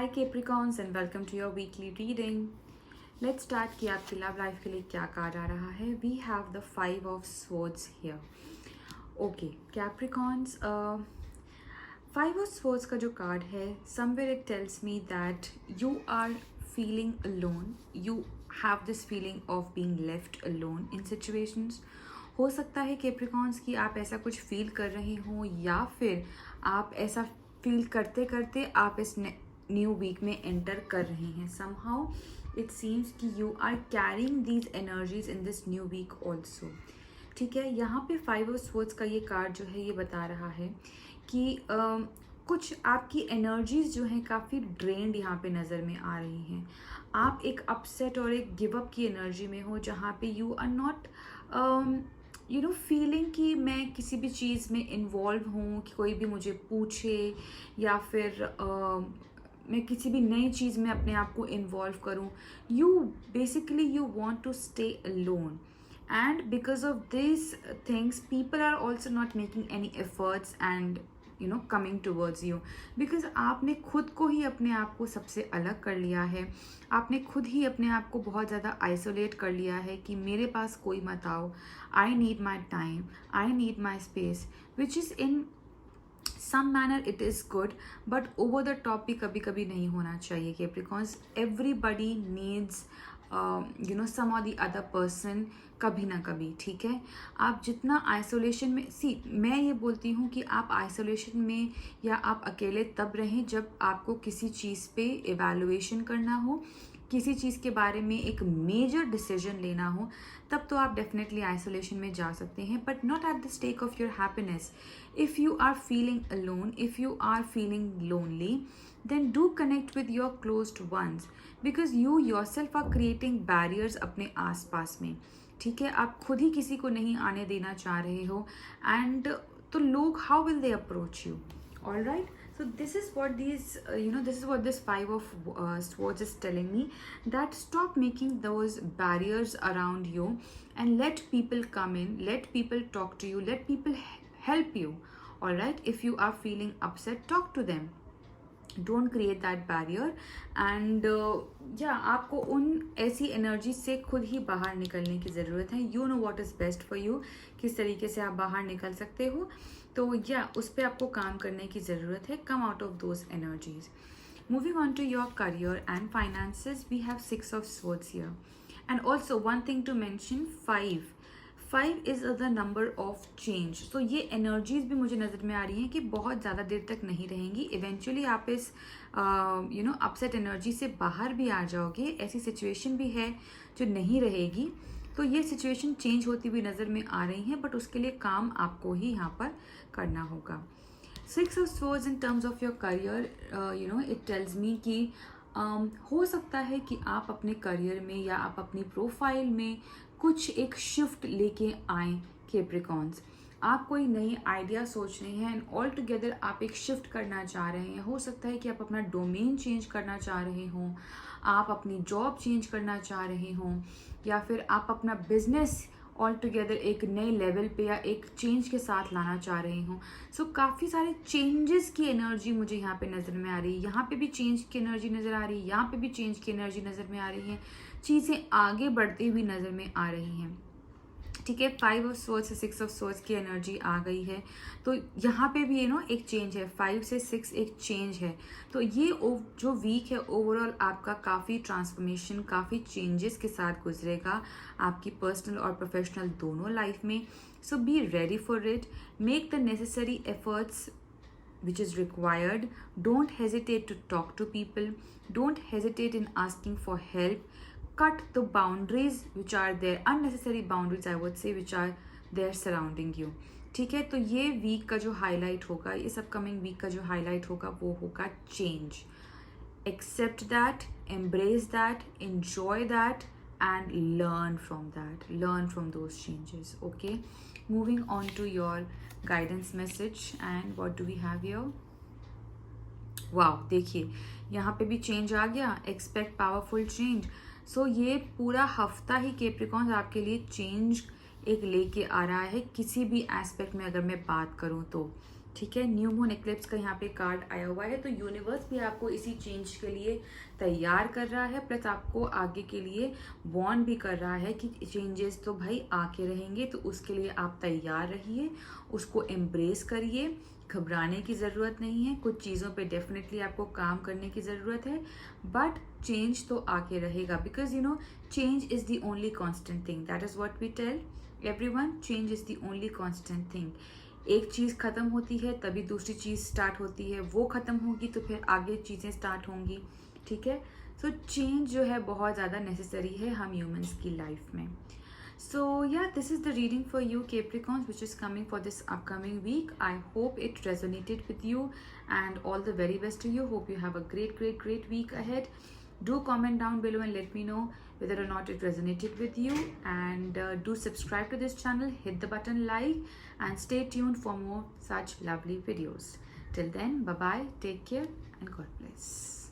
Hi Capricorns and welcome to your weekly reading. Let's start कि आपकी love life के लिए क्या कार्ड आ रहा है। We have the 5 of Swords here. Okay Capricorns, 5 of Swords का जो कार्ड है, somewhere it tells me that you are feeling alone, you have this feeling of being left alone in situations. हो सकता है Capricorns कि आप ऐसा कुछ फील कर रहे हो, या फिर आप ऐसा फील करते करते आप इस न्यू वीक में एंटर कर रहे हैं। समहाउ इट सीम्स कि you are carrying these energies in this new week also. ठीक है, यहाँ पे 5 of Swords का ये कार्ड जो है ये बता रहा है कि कुछ आपकी एनर्जीज जो हैं काफ़ी ड्रेन्ड यहाँ पे नज़र में आ रही हैं। आप एक अपसेट और एक गिव अप की एनर्जी में हो, जहाँ पे यू आर नॉट फीलिंग कि मैं किसी भी चीज़ में इन्वॉल्व हूँ, कि कोई भी मुझे पूछे, या फिर मैं किसी भी नई चीज़ में अपने आप को इन्वॉल्व करूँ। You basically you want to stay alone, and because of these things people are also not making any efforts and coming towards you, because आपने खुद को ही अपने आप को सबसे अलग कर लिया है। आपने खुद ही अपने आप को बहुत ज़्यादा आइसोलेट कर लिया है कि मेरे पास कोई मत आओ, I need my time, I need my space, which is in some manner it is good, but over the top भी कभी कभी नहीं होना चाहिए कैप्रिकॉन्स। एवरीबडी नीड्स सम और द अदर पर्सन, कभी ना कभी। ठीक है, आप जितना आइसोलेशन में मैं ये बोलती हूँ कि आप आइसोलेशन में या आप अकेले तब रहें जब आपको किसी चीज़ पे इवैल्यूएशन करना हो, किसी चीज़ के बारे में एक मेजर डिसीजन लेना हो, तब तो आप डेफिनेटली आइसोलेशन में जा सकते हैं, but not at the stake of your happiness. If you are feeling alone, if you are feeling lonely, then do connect with your closed ones, because you yourself are creating barriers अपने आसपास में। ठीक है, आप खुद ही किसी को नहीं आने देना चाह रहे हो, एंड तो लोग how will they approach you? All right, so this is what this is what this 5 of Swords is telling me, that stop making those barriers around you and let people come in, let people talk to you, let people help you. All right, if you are feeling upset, talk to them, don't create that barrier. And आपको उन ऐसी energy से खुद ही बाहर निकलने की ज़रूरत है। You know what is best for you, किस तरीके से आप बाहर निकल सकते हो, तो उस पर आपको काम करने की ज़रूरत है। Come out of those energies. Moving on to your career and finances, we have 6 of Swords here, and also one thing to mention, 5 is the number of change. तो ये एनर्जीज भी मुझे नज़र में आ रही हैं कि बहुत ज़्यादा देर तक नहीं रहेंगी। इवेंचुअली आप इस अपसेट एनर्जी से बाहर भी आ जाओगे। ऐसी सिचुएशन भी है जो नहीं रहेगी, तो ये सिचुएशन चेंज होती हुई नज़र में आ रही हैं, बट उसके लिए काम आपको ही यहाँ पर करना होगा। 6 of Swords in terms of your career, it tells मी कि हो सकता है कि आप अपने करियर में या आप अपनी प्रोफाइल में कुछ एक शिफ्ट लेके आए कैप्रिकॉन्स। आप कोई नई आइडिया सोच रहे हैं एंड ऑल टुगेदर आप एक शिफ्ट करना चाह रहे हैं। हो सकता है कि आप अपना डोमेन चेंज करना चाह रहे हों, आप अपनी जॉब चेंज करना चाह रहे हों, या फिर आप अपना बिजनेस ऑल टुगेदर एक नए लेवल पे या एक चेंज के साथ लाना चाह रहे हों। सो काफ़ी सारे चेंजेस की एनर्जी मुझे यहाँ पे नज़र में आ रही है। यहाँ पे भी चेंज की एनर्जी नज़र आ रही है, यहाँ पे भी चेंज की एनर्जी नज़र में आ रही है। चीज़ें आगे बढ़ती हुई नज़र में आ रही हैं। ठीक है, 5 of Swords से 6 of Swords की एनर्जी आ गई है, तो यहाँ पे भी एक चेंज है। 5 से 6 एक चेंज है, तो ये जो वीक है ओवरऑल आपका काफ़ी ट्रांसफॉर्मेशन, काफ़ी चेंजेस के साथ गुजरेगा आपकी पर्सनल और प्रोफेशनल दोनों लाइफ में। So be ready for it, make the necessary efforts which is required. Don't hesitate to talk to people, don't hesitate in asking for help. Cut the boundaries which are there, unnecessary boundaries I would say, which are there surrounding you. ठीक है, तो ये week का जो highlight होगा, इस upcoming week का जो हाईलाइट होगा, वो होगा change. Accept that, embrace that, enjoy that, and learn from that, learn from those changes. Okay, moving on to your guidance message, and what do we have here? Wow, देखिए यहाँ पे भी change आ गया। Expect powerful change. सो ये पूरा हफ्ता ही Capricorns आपके लिए चेंज एक लेके आ रहा है, किसी भी एस्पेक्ट में अगर मैं बात करूँ तो। ठीक है, न्यू मून एक्लिप्स का यहाँ पे कार्ड आया हुआ है, तो यूनिवर्स भी आपको इसी चेंज के लिए तैयार कर रहा है, प्लस आपको आगे के लिए वार्न भी कर रहा है कि चेंजेस तो भाई आके रहेंगे, तो उसके लिए आप तैयार रहिए, उसको एम्ब्रेस करिए, घबराने की ज़रूरत नहीं है। कुछ चीज़ों पे डेफिनेटली आपको काम करने की ज़रूरत है, बट चेंज तो आके रहेगा, because you know change is the only constant thing, that is what we tell everyone, change is the only constant thing. एक चीज़ ख़त्म होती है तभी दूसरी चीज़ स्टार्ट होती है, वो ख़त्म होगी तो फिर आगे चीज़ें स्टार्ट होंगी, ठीक है। सो चेंज जो है बहुत ज़्यादा नेसेसरी है हम ह्यूमंस की लाइफ में। So yeah, this is the reading for you Capricorns, which is coming for this upcoming week. I hope it resonated with you, and all the very best to you. Hope you have a great week ahead. Do comment down below and let me know whether or not it resonated with you, and do subscribe to this channel, hit the button like, and stay tuned for more such lovely videos. Till then, bye bye, take care, and God bless.